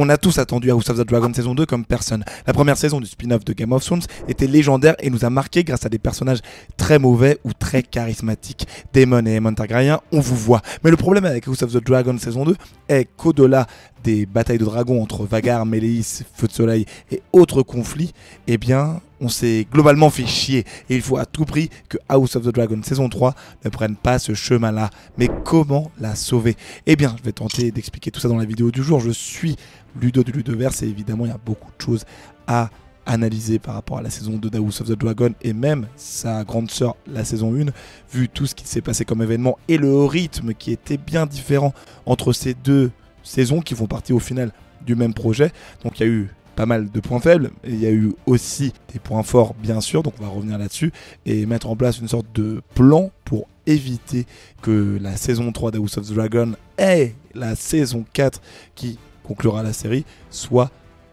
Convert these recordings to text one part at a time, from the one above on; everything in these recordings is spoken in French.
On a tous attendu House of the Dragon saison 2 comme personne. La première saison du spin-off de Game of Thrones était légendaire et nous a marqué grâce à des personnages très mauvais ou très charismatiques. Daemon et Aemon Targaryen, on vous voit. Mais le problème avec House of the Dragon saison 2 est qu'au-delà des batailles de dragons entre Vhagar, Meleys, Feu de Soleil et autres conflits, eh bien, on s'est globalement fait chier. Et il faut à tout prix que House of the Dragon saison 3 ne prenne pas ce chemin-là. Mais comment la sauver? Eh bien, je vais tenter d'expliquer tout ça dans la vidéo du jour. Je suis Ludo du Ludoverse et évidemment, il y a beaucoup de choses à analyser par rapport à la saison 2 d'House of the Dragon et même sa grande sœur, la saison 1, vu tout ce qui s'est passé comme événement et le rythme qui était bien différent entre ces deux saisons qui font partie au final du même projet. Donc il y a eu pas mal de points faibles, et il y a eu aussi des points forts bien sûr, donc on va revenir là-dessus et mettre en place une sorte de plan pour éviter que la saison 3 d'House of the Dragon et la saison 4 qui conclura la série soit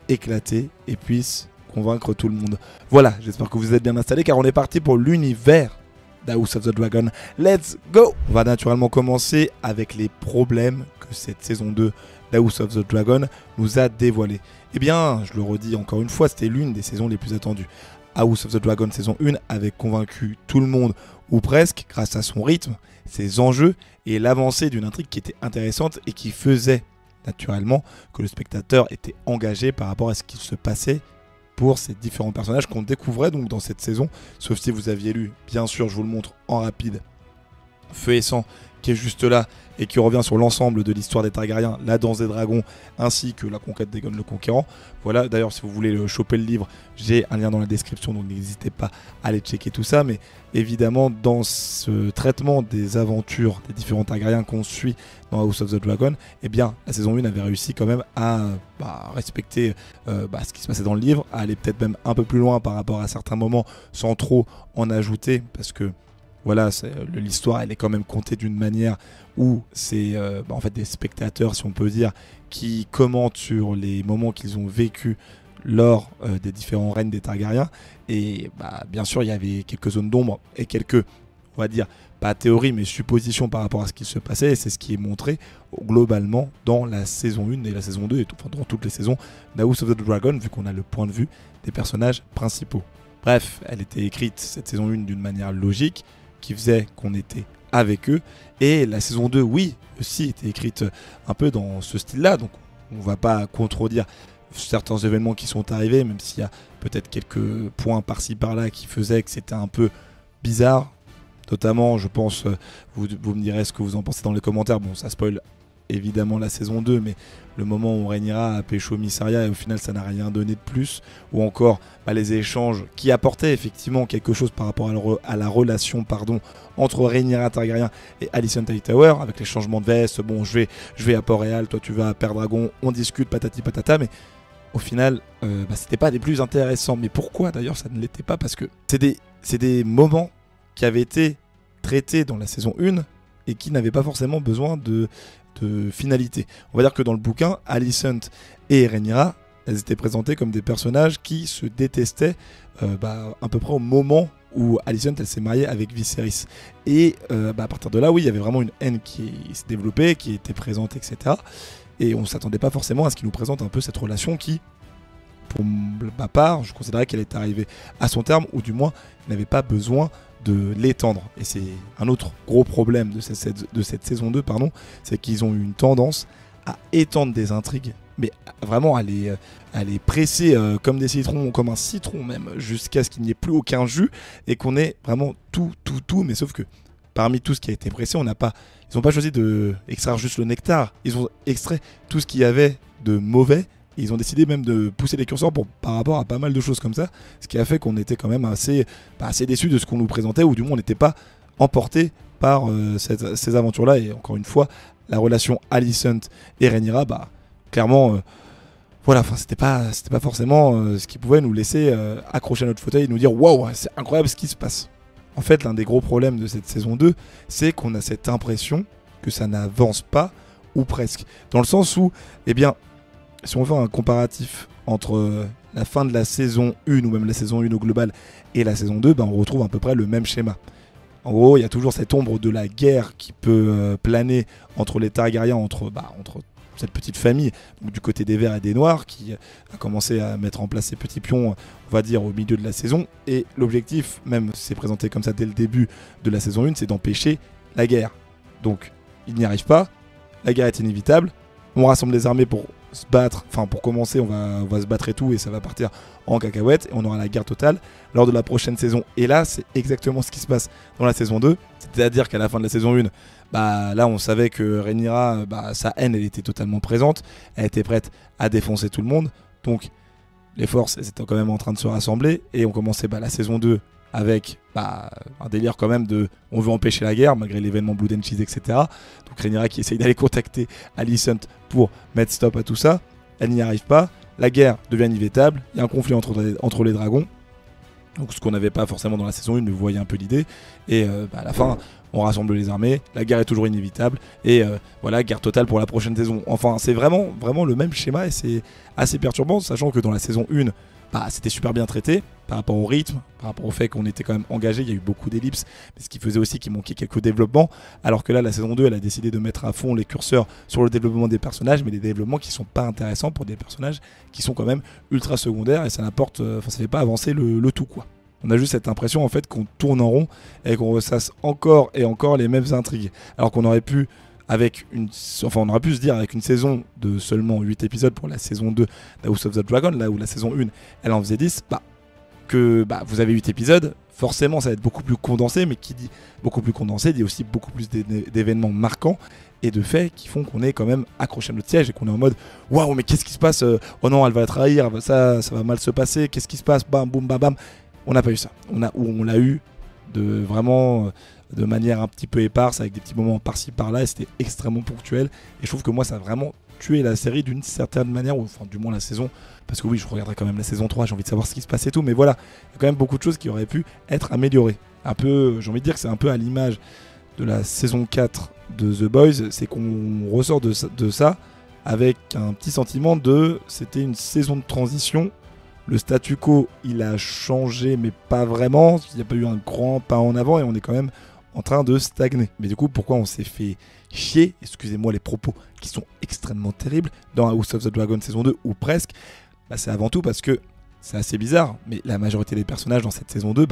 éclatée et puisse convaincre tout le monde. Voilà, j'espère que vous êtes bien installés car on est parti pour l'univers d'House of the Dragon. Let's go! On va naturellement commencer avec les problèmes que cette saison 2 d'House of the Dragon nous a dévoilés. Eh bien, je le redis encore une fois, c'était l'une des saisons les plus attendues. House of the Dragon saison 1 avait convaincu tout le monde, ou presque, grâce à son rythme, ses enjeux et l'avancée d'une intrigue qui était intéressante et qui faisait naturellement que le spectateur était engagé par rapport à ce qui se passait pour ces différents personnages qu'on découvrait donc dans cette saison, sauf si vous aviez lu, bien sûr, je vous le montre en rapide, Feu et Sang, qui est juste là et qui revient sur l'ensemble de l'histoire des Targaryens, la danse des dragons, ainsi que la conquête d'Aegon le Conquérant. Voilà, d'ailleurs, si vous voulez choper le livre, j'ai un lien dans la description, donc n'hésitez pas à aller checker tout ça. Mais évidemment, dans ce traitement des aventures des différents Targaryens qu'on suit dans House of the Dragon, eh bien, la saison 1 avait réussi quand même à respecter ce qui se passait dans le livre, à aller peut-être même un peu plus loin par rapport à certains moments, sans trop en ajouter, parce que voilà, l'histoire elle est quand même contée d'une manière où c'est en fait des spectateurs, si on peut dire, qui commentent sur les moments qu'ils ont vécu lors des différents règnes des Targaryens. Et bien sûr, il y avait quelques zones d'ombre et quelques, on va dire, pas théories, mais suppositions par rapport à ce qui se passait. Et c'est ce qui est montré globalement dans la saison 1 et la saison 2, et dans toutes les saisons d'House of the Dragon, vu qu'on a le point de vue des personnages principaux. Bref, elle était écrite, cette saison 1, d'une manière logique, qui faisait qu'on était avec eux. Et la saison 2, oui, aussi était écrite un peu dans ce style-là. Donc on va pas contredire certains événements qui sont arrivés, même s'il y a peut-être quelques points par-ci par-là qui faisaient que c'était un peu bizarre. Notamment, je pense, vous me direz ce que vous en pensez dans les commentaires. Bon, ça spoil évidemment la saison 2, mais le moment où Rhaenyra a pécho Mysaria et au final ça n'a rien donné de plus, ou encore les échanges qui apportaient effectivement quelque chose par rapport à la relation entre Rhaenyra Targaryen et Alicent Hightower, avec les changements de veste, bon je vais à Port-Réal, toi tu vas à Père-Dragon, on discute patati patata, mais au final c'était pas des plus intéressants. Mais pourquoi d'ailleurs ça ne l'était pas? Parce que c'est des moments qui avaient été traités dans la saison 1 et qui n'avaient pas forcément besoin de finalité. On va dire que dans le bouquin, Alicent et Rhaenyra, elles étaient présentées comme des personnages qui se détestaient à peu près au moment où Alicent elle s'est mariée avec Viserys. Et à partir de là, oui, il y avait vraiment une haine qui s'est développée, qui était présente, etc. Et on ne s'attendait pas forcément à ce qu'il nous présente un peu cette relation qui, pour ma part, je considérais qu'elle était arrivée à son terme, ou du moins, il n'avait pas besoin de l'étendre. Et c'est un autre gros problème de cette saison 2, c'est qu'ils ont eu une tendance à étendre des intrigues, mais vraiment à les presser comme des citrons, comme un citron même, jusqu'à ce qu'il n'y ait plus aucun jus et qu'on ait vraiment tout, mais sauf que parmi tout ce qui a été pressé, ils n'ont pas choisi d'extraire juste le nectar, ils ont extrait tout ce qu'il y avait de mauvais. Ils ont décidé même de pousser les curseurs par rapport à pas mal de choses comme ça, ce qui a fait qu'on était quand même assez déçus de ce qu'on nous présentait, ou du moins on n'était pas emporté par ces aventures-là. Et encore une fois, la relation Alicent et Rhaenyra, clairement, c'était pas forcément ce qui pouvait nous laisser accrocher à notre fauteuil et nous dire waouh, c'est incroyable ce qui se passe. En fait, l'un des gros problèmes de cette saison 2, c'est qu'on a cette impression que ça n'avance pas, ou presque. Dans le sens où, si on fait un comparatif entre la fin de la saison 1 ou même la saison 1 au global et la saison 2, on retrouve à peu près le même schéma. En gros, il y a toujours cette ombre de la guerre qui peut planer entre les Targaryens, entre cette petite famille donc du côté des Verts et des Noirs qui a commencé à mettre en place ses petits pions, on va dire, au milieu de la saison. Et l'objectif, même c'est présenté comme ça dès le début de la saison 1, c'est d'empêcher la guerre. Donc il n'y arrive pas, la guerre est inévitable, on rassemble les armées pour se battre, enfin pour commencer on va se battre et tout, et ça va partir en cacahuète, et on aura la guerre totale lors de la prochaine saison. Et là c'est exactement ce qui se passe dans la saison 2, c'est-à-dire qu'à la fin de la saison 1, là on savait que Rhaenyra, sa haine elle était totalement présente, elle était prête à défoncer tout le monde, donc les forces elles étaient quand même en train de se rassembler, et on commençait la saison 2 avec un délire quand même de on veut empêcher la guerre malgré l'événement Blood and Cheese, etc. Donc Rhaenyra qui essaye d'aller contacter Alicent pour mettre stop à tout ça, elle n'y arrive pas, la guerre devient inévitable, il y a un conflit entre les dragons, donc ce qu'on n'avait pas forcément dans la saison 1, mais vous voyez un peu l'idée, et à la fin on rassemble les armées, la guerre est toujours inévitable, et voilà, guerre totale pour la prochaine saison. Enfin c'est vraiment le même schéma, et c'est assez perturbant, sachant que dans la saison 1, c'était super bien traité par rapport au rythme, par rapport au fait qu'on était quand même engagé, il y a eu beaucoup d'ellipses, mais ce qui faisait aussi qu'il manquait quelques développements, alors que là la saison 2 elle a décidé de mettre à fond les curseurs sur le développement des personnages, mais des développements qui sont pas intéressants pour des personnages qui sont quand même ultra secondaires, et ça n'apporte, ça fait pas avancer le tout quoi. On a juste cette impression en fait qu'on tourne en rond et qu'on ressasse encore et encore les mêmes intrigues, alors qu'on aurait pu on aurait pu se dire avec une saison de seulement 8 épisodes pour la saison 2 d'House of the Dragon, là où la saison 1 elle en faisait 10, que vous avez 8 épisodes, forcément ça va être beaucoup plus condensé, mais qui dit beaucoup plus condensé dit aussi beaucoup plus d'événements marquants et de faits qui font qu'on est quand même accroché à notre siège et qu'on est en mode waouh, mais qu'est-ce qui se passe, oh non elle va la trahir, ça va mal se passer, qu'est-ce qui se passe, bam boum bam bam. On n'a pas eu ça, on l'a eu de manière un petit peu éparse, avec des petits moments par-ci par-là, et c'était extrêmement ponctuel, et je trouve que moi ça a vraiment tué la série d'une certaine manière, ou enfin du moins la saison, parce que oui je regarderai quand même la saison 3, j'ai envie de savoir ce qui se passe et tout, mais voilà, il y a quand même beaucoup de choses qui auraient pu être améliorées. Un peu, j'ai envie de dire que c'est un peu à l'image de la saison 4 de The Boys, c'est qu'on ressort de ça avec un petit sentiment c'était une saison de transition. Le statu quo, il a changé, mais pas vraiment. Il n'y a pas eu un grand pas en avant et on est quand même en train de stagner. Mais du coup, pourquoi on s'est fait chier, excusez-moi les propos qui sont extrêmement terribles, dans House of the Dragon saison 2, ou presque, c'est avant tout parce que c'est assez bizarre, mais la majorité des personnages dans cette saison 2,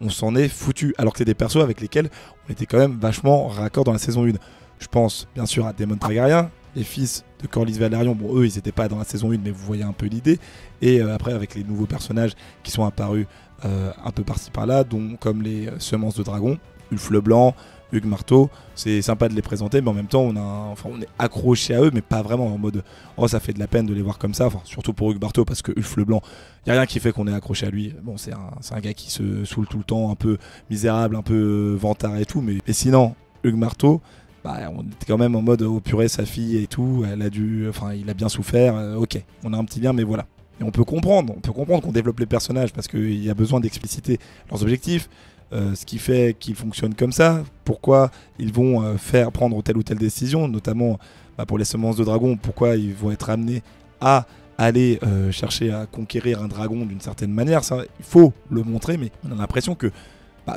on s'en est foutu. Alors que c'est des persos avec lesquels on était quand même vachement raccord dans la saison 1. Je pense bien sûr à Daemon Targaryen, les fils de Corlys Velaryon, eux ils n'étaient pas dans la saison 1, mais vous voyez un peu l'idée, et après avec les nouveaux personnages qui sont apparus un peu par-ci par-là, dont comme les semences de dragon, Ulf Leblanc, Hugues Marteau, c'est sympa de les présenter, mais en même temps on est accroché à eux, mais pas vraiment en mode oh ça fait de la peine de les voir comme ça, enfin surtout pour Hugues Marteau, parce que Ulf Leblanc, il n'y a rien qui fait qu'on est accroché à lui. Bon, c'est un gars qui se saoule tout le temps, un peu misérable, un peu vantard et tout, mais sinon Hugues Marteau, on était quand même en mode oh purée, sa fille et tout, il a bien souffert, ok, on a un petit lien, mais voilà. Et on peut comprendre qu'on développe les personnages parce qu'il y a besoin d'expliciter leurs objectifs, ce qui fait qu'ils fonctionnent comme ça, pourquoi ils vont prendre telle ou telle décision, notamment pour les semences de dragon, pourquoi ils vont être amenés à aller chercher à conquérir un dragon d'une certaine manière. Ça, il faut le montrer, mais on a l'impression que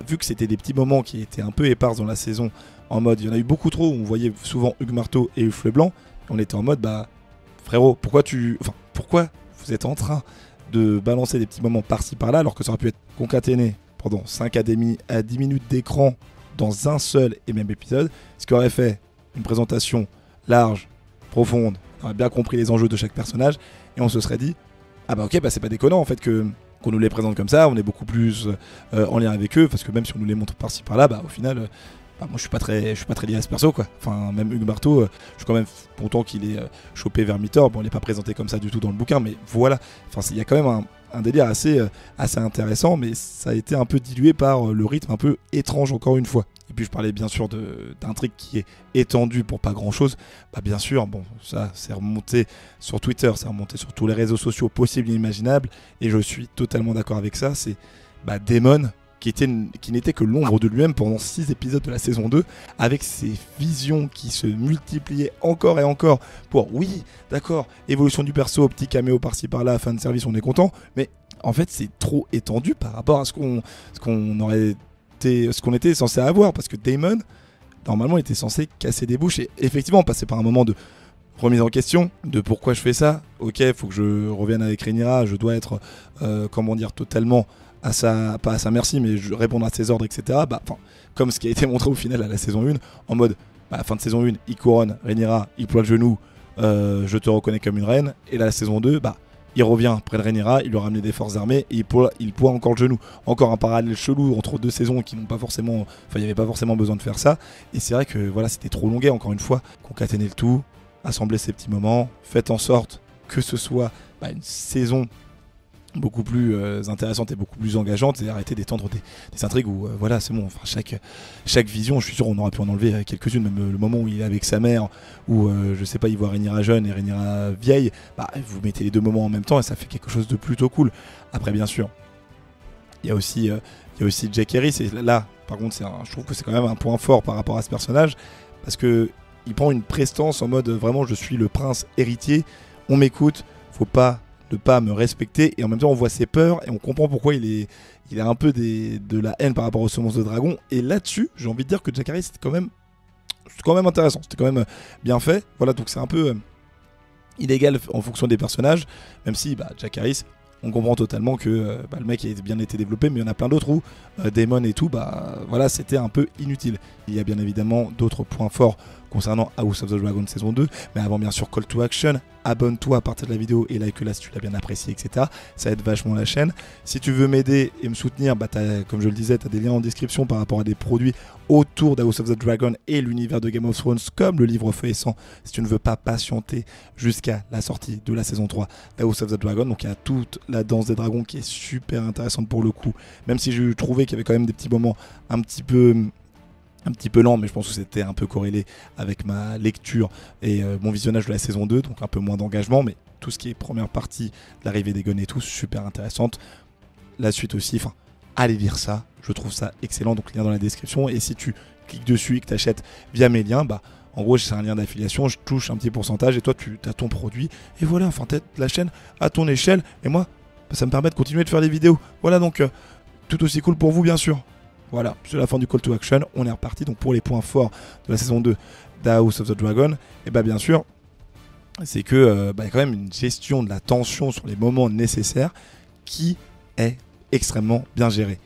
vu que c'était des petits moments qui étaient un peu épars dans la saison, en mode il y en a eu beaucoup trop, on voyait souvent Hugues Marteau et Ulf Leblanc, on était en mode frérot, pourquoi vous êtes en train de balancer des petits moments par-ci par-là, alors que ça aurait pu être concaténé pendant 5 à 10 minutes d'écran dans un seul et même épisode, ce qui aurait fait une présentation large, profonde, on aurait bien compris les enjeux de chaque personnage, et on se serait dit ok, c'est pas déconnant en fait qu'on nous les présente comme ça, on est beaucoup plus en lien avec eux, parce que même si on nous les montre par-ci par-là, au final moi je suis pas très lié à ce perso quoi. Enfin même Hugues Marteau, je suis quand même content qu'il ait chopé Vermithor. Bon, il est pas présenté comme ça du tout dans le bouquin, mais voilà. Enfin il y a quand même un délire assez intéressant, mais ça a été un peu dilué par le rythme un peu étrange encore une fois. Et puis je parlais bien sûr d'un truc qui est étendu pour pas grand chose. Bien sûr, bon ça c'est remonté sur Twitter, c'est remonté sur tous les réseaux sociaux possibles et imaginables, et je suis totalement d'accord avec ça. C'est Daemon, qui n'était que l'ombre de lui-même pendant 6 épisodes de la saison 2, avec ses visions qui se multipliaient encore et encore pour, oui, d'accord, évolution du perso, petit caméo par-ci par-là, fin de service, on est content, mais en fait c'est trop étendu par rapport à ce qu'on était censé avoir, parce que Daemon, normalement, était censé casser des bouches et effectivement passer par un moment de remise en question de pourquoi je fais ça. Ok, faut que je revienne avec Rhaenyra, je dois être, comment dire, totalement à sa, pas à sa merci, mais répondre à ses ordres, etc. Bah, comme ce qui a été montré au final à la saison 1, en mode, bah, fin de saison 1, il couronne Rhaenyra, il ploie le genou, je te reconnais comme une reine, et là, la saison 2, bah, il revient près de Rhaenyra, il lui a ramené des forces armées, et il ploie encore le genou. Encore un parallèle chelou entre deux saisons qui n'ont pas forcément, il n'y avait pas forcément besoin de faire ça, et c'est vrai que voilà, c'était trop longuet, encore une fois, concaténer le tout, assembler ces petits moments, faites en sorte que ce soit une saison beaucoup plus intéressante et beaucoup plus engageante, et arrêter d'étendre des intrigues où voilà, c'est bon, enfin, chaque vision, je suis sûr on aurait pu en enlever quelques-unes, même le moment où il est avec sa mère, où je sais pas, il voit Rhaenyra jeune et Rhaenyra vieille, bah, vous mettez les deux moments en même temps et ça fait quelque chose de plutôt cool. Après bien sûr, il y a aussi Jack Harris, et là par contre je trouve que c'est quand même un point fort par rapport à ce personnage, parce que il prend une prestance en mode vraiment je suis le prince héritier, on m'écoute, faut pas ne pas me respecter, et en même temps on voit ses peurs et on comprend pourquoi il a un peu de la haine par rapport aux semences de dragon, et là-dessus j'ai envie de dire que Jack Harris c'était quand même intéressant, c'était quand même bien fait, voilà, donc c'est un peu inégal en fonction des personnages, même si Jack Harris, on comprend totalement que le mec a bien été développé, mais il y en a plein d'autres où Daemon et tout, voilà, c'était un peu inutile. Il y a bien évidemment d'autres points forts concernant House of the Dragon saison 2, mais avant bien sûr Call to Action, abonne-toi à partir de la vidéo et like-la si tu l'as bien apprécié, etc. Ça aide vachement la chaîne. Si tu veux m'aider et me soutenir, comme je le disais, tu as des liens en description par rapport à des produits autour d'House of the Dragon et l'univers de Game of Thrones, comme le livre Feu et Sang, si tu ne veux pas patienter jusqu'à la sortie de la saison 3 d'House of the Dragon. Donc il y a toute la danse des dragons qui est super intéressante pour le coup, même si je trouvais qu'il y avait quand même des petits moments un petit peu lent, mais je pense que c'était un peu corrélé avec ma lecture et mon visionnage de la saison 2, donc un peu moins d'engagement, mais tout ce qui est première partie, l'arrivée des Gon et tout, super intéressante. La suite aussi, allez lire ça, je trouve ça excellent, donc lien dans la description, et si tu cliques dessus et que tu achètes via mes liens, en gros c'est un lien d'affiliation, je touche un petit pourcentage et toi tu as ton produit, et voilà, t'aides la chaîne à ton échelle, et moi ça me permet de continuer de faire des vidéos, voilà, donc tout aussi cool pour vous bien sûr. Voilà, c'est la fin du call to action, on est reparti. Donc pour les points forts de la saison 2 d'House of the Dragon, et bien sûr, c'est que y a quand même une gestion de la tension sur les moments nécessaires qui est extrêmement bien gérée.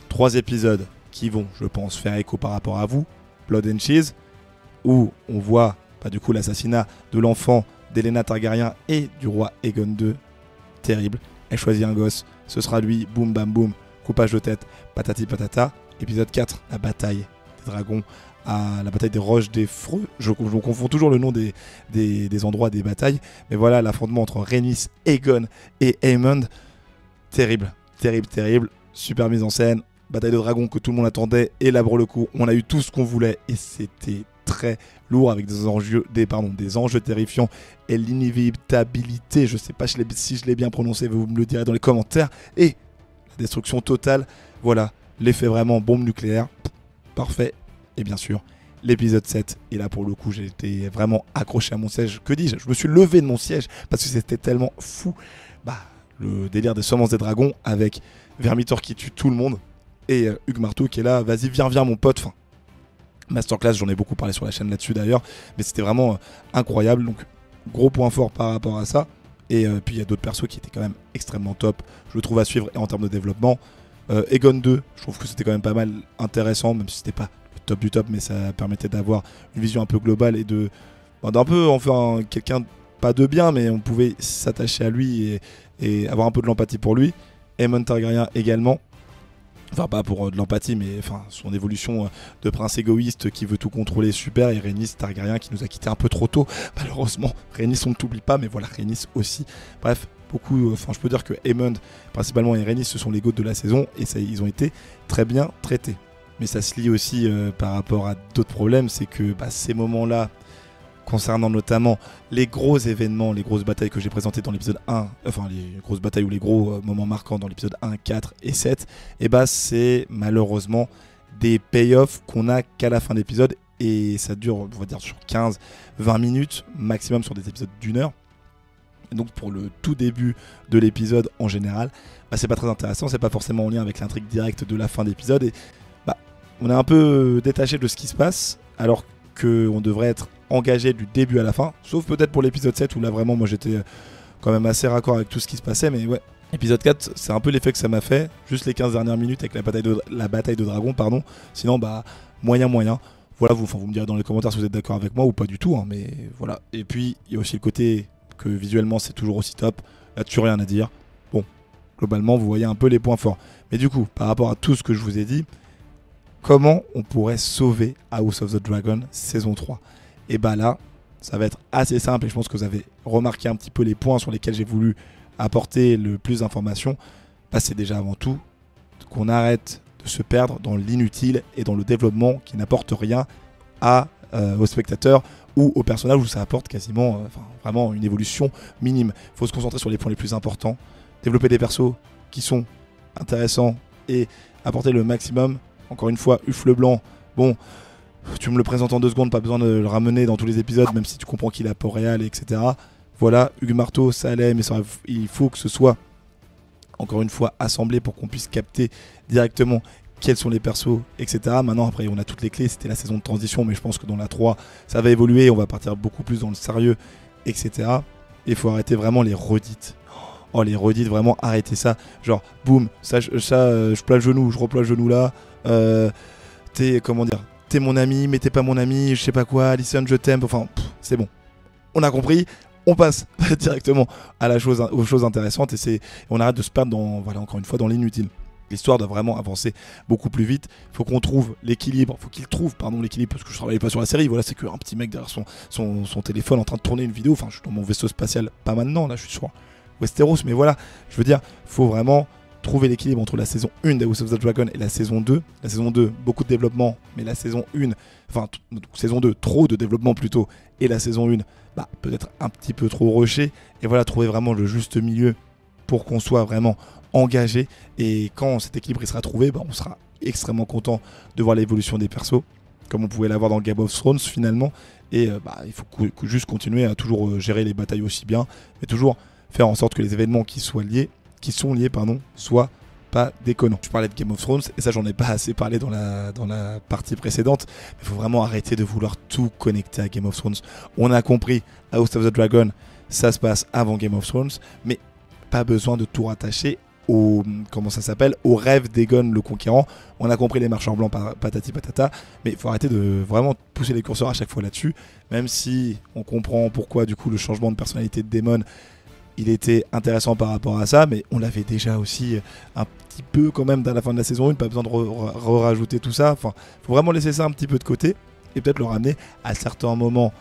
3 épisodes qui vont, je pense, faire écho par rapport à vous. Blood and Cheese, où on voit du coup l'assassinat de l'enfant d'Elena Targaryen et du roi Aegon II. Terrible. Elle choisit un gosse, ce sera lui, boum bam boum, coupage de tête, patati patata. Épisode 4, la bataille des dragons, la bataille des roches des freux. Je confonds toujours le nom des endroits des batailles. Mais voilà, l'affrontement entre Rhaenys, Aegon et Aemond. Terrible, terrible, terrible. Super mise en scène. Bataille de dragons que tout le monde attendait. Et là, pour le coup, on a eu tout ce qu'on voulait. Et c'était très lourd avec des enjeux terrifiants. Et l'inévitabilité, je sais pas si je l'ai bien prononcé, vous me le direz dans les commentaires. Et la destruction totale, voilà. L'effet vraiment bombe nucléaire, parfait. Et bien sûr, l'épisode 7. Et là, pour le coup, j'ai été vraiment accroché à mon siège. Que dis-je ? Je me suis levé de mon siège parce que c'était tellement fou. Le délire des semences des dragons avec Vermithor qui tue tout le monde. Et Hugues Marteau qui est là. Vas-y, viens mon pote. Masterclass, j'en ai beaucoup parlé sur la chaîne là-dessus d'ailleurs. Mais c'était vraiment incroyable. Donc, gros point fort par rapport à ça. Et puis, il y a d'autres persos qui étaient quand même extrêmement top. Je le trouve à suivre et en termes de développement. Aegon 2, je trouve que c'était quand même pas mal intéressant, même si c'était pas le top du top, mais ça permettait d'avoir une vision un peu globale et d'un peu enfin quelqu'un pas de bien, mais on pouvait s'attacher à lui et avoir un peu de l'empathie pour lui. Aemond Targaryen également, enfin pas pour de l'empathie, mais son évolution de prince égoïste qui veut tout contrôler, super, et Rhaenys Targaryen qui nous a quitté un peu trop tôt, malheureusement. Rhaenys on ne t'oublie pas, mais voilà, Rhaenys aussi. Bref, je peux dire que Aemond principalement et Rhaenys ce sont les GOAT de la saison, et ils ont été très bien traités. Mais ça se lie aussi par rapport à d'autres problèmes, c'est que ces moments-là, concernant notamment les gros événements, les grosses batailles que j'ai présentées dans l'épisode 1, les grosses batailles ou les gros moments marquants dans l'épisode 1, 4 et 7, c'est malheureusement des payoffs qu'on a qu'à la fin d'épisode, et ça dure, on va dire, sur 15-20 minutes maximum sur des épisodes d'1 heure. Donc pour le tout début de l'épisode en général, c'est pas très intéressant, c'est pas forcément en lien avec l'intrigue directe de la fin d'épisode, et on est un peu détaché de ce qui se passe, alors qu'on devrait être engagé du début à la fin, sauf peut-être pour l'épisode 7 où là vraiment moi j'étais quand même assez raccord avec tout ce qui se passait, mais ouais. Épisode 4, c'est un peu l'effet que ça m'a fait, juste les 15 dernières minutes avec la bataille de dragon, pardon. Sinon, bah, moyen. Voilà, vous me direz dans les commentaires si vous êtes d'accord avec moi ou pas du tout, hein, mais voilà. Et puis, il y a aussi le côté que visuellement, c'est toujours aussi top. Là-dessus, rien à dire. Bon, globalement, vous voyez un peu les points forts. Mais du coup, par rapport à tout ce que je vous ai dit, comment on pourrait sauver House of the Dragon saison 3 ? Et bah là, ça va être assez simple et je pense que vous avez remarqué un petit peu les points sur lesquels j'ai voulu apporter le plus d'informations. Bah, c'est déjà avant tout qu'on arrête de se perdre dans l'inutile et dans le développement qui n'apporte rien aux spectateurs ou aux personnages où ça apporte quasiment vraiment une évolution minime. Il faut se concentrer sur les points les plus importants, développer des persos qui sont intéressants et apporter le maximum. Encore une fois, Uf le Blanc, bon, tu me le présentes en 2 secondes, pas besoin de le ramener dans tous les épisodes, même si tu comprends qu'il est à Port-Réal, etc. Voilà, Hugues Marteau, ça allait, mais il faut que ce soit, encore une fois, assemblé pour qu'on puisse capter directement quels sont les persos, etc. Maintenant, après, on a toutes les clés, c'était la saison de transition, mais je pense que dans la 3, ça va évoluer, on va partir beaucoup plus dans le sérieux, etc. Et il faut arrêter vraiment les redites. Oh, les redites, vraiment, arrêtez ça. Genre, boum, je plie le genou, je replie le genou là. T'es mon ami, mais t'es pas mon ami, je sais pas quoi, Alison, je t'aime. Enfin, c'est bon. On a compris. On passe directement aux choses intéressantes et on arrête de se perdre encore une fois, dans l'inutile. L'histoire doit vraiment avancer beaucoup plus vite. Il faut qu'on trouve l'équilibre. Faut qu'il trouve, l'équilibre, parce que je travaillais pas sur la série. Voilà, c'est qu'un petit mec derrière son téléphone en train de tourner une vidéo. Enfin, je suis dans mon vaisseau spatial, pas maintenant, là, je suis sur Westeros. Mais voilà, je veux dire, faut vraiment trouver l'équilibre entre la saison 1 de House of the Dragon et la saison 2. La saison 2, beaucoup de développement, mais la saison 1, saison 2, trop de développement plutôt, et la saison 1, bah, peut-être un petit peu trop rushé. Et voilà, trouver vraiment le juste milieu pour qu'on soit vraiment engagé. Et quand cet équilibre il sera trouvé, bah, on sera extrêmement content de voir l'évolution des persos, comme on pouvait l'avoir dans Game of Thrones finalement. Et il faut juste continuer à toujours gérer les batailles aussi bien, mais toujours faire en sorte que les événements qui sont liés, soient pas déconnants. Je parlais de Game of Thrones, et ça j'en ai pas assez parlé dans la partie précédente, mais il faut vraiment arrêter de vouloir tout connecter à Game of Thrones. On a compris, House of the Dragon, ça se passe avant Game of Thrones, mais pas besoin de tout rattacher au rêve d'Aegon le Conquérant. On a compris les marchands blancs, patati patata, mais il faut arrêter de vraiment pousser les curseurs à chaque fois là-dessus, même si on comprend pourquoi du coup le changement de personnalité de Daemon il était intéressant par rapport à ça, mais on l'avait déjà aussi un petit peu quand même dans la fin de la saison 1, pas besoin de rajouter tout ça. Enfin, faut vraiment laisser ça un petit peu de côté et peut-être le ramener à certains moments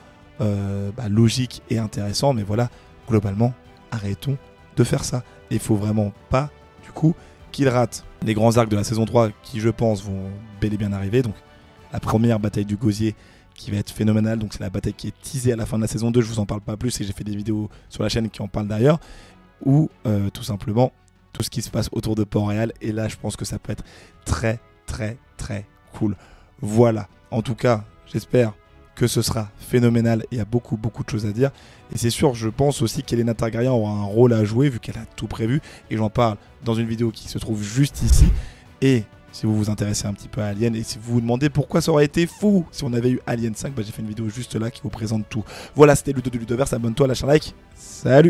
logiques et intéressants, mais voilà, globalement, arrêtons de faire ça. Et il faut vraiment pas, du coup, qu'il rate les grands arcs de la saison 3 qui, je pense, vont bel et bien arriver. Donc, la première bataille du Gosier qui va être phénoménale, donc c'est la bataille qui est teasée à la fin de la saison 2, je vous en parle pas plus et j'ai fait des vidéos sur la chaîne qui en parlent d'ailleurs, ou tout simplement tout ce qui se passe autour de Port-Réal, et là je pense que ça peut être très très très cool. Voilà, en tout cas j'espère que ce sera phénoménal, il y a beaucoup de choses à dire, et c'est sûr je pense aussi qu'Elena Targaryen aura un rôle à jouer vu qu'elle a tout prévu, et j'en parle dans une vidéo qui se trouve juste ici, et si vous vous intéressez un petit peu à Alien et si vous vous demandez pourquoi ça aurait été fou si on avait eu Alien 5, j'ai fait une vidéo juste là qui vous présente tout. Voilà, c'était Ludo de Ludoverse, abonne-toi, lâche un like, salut!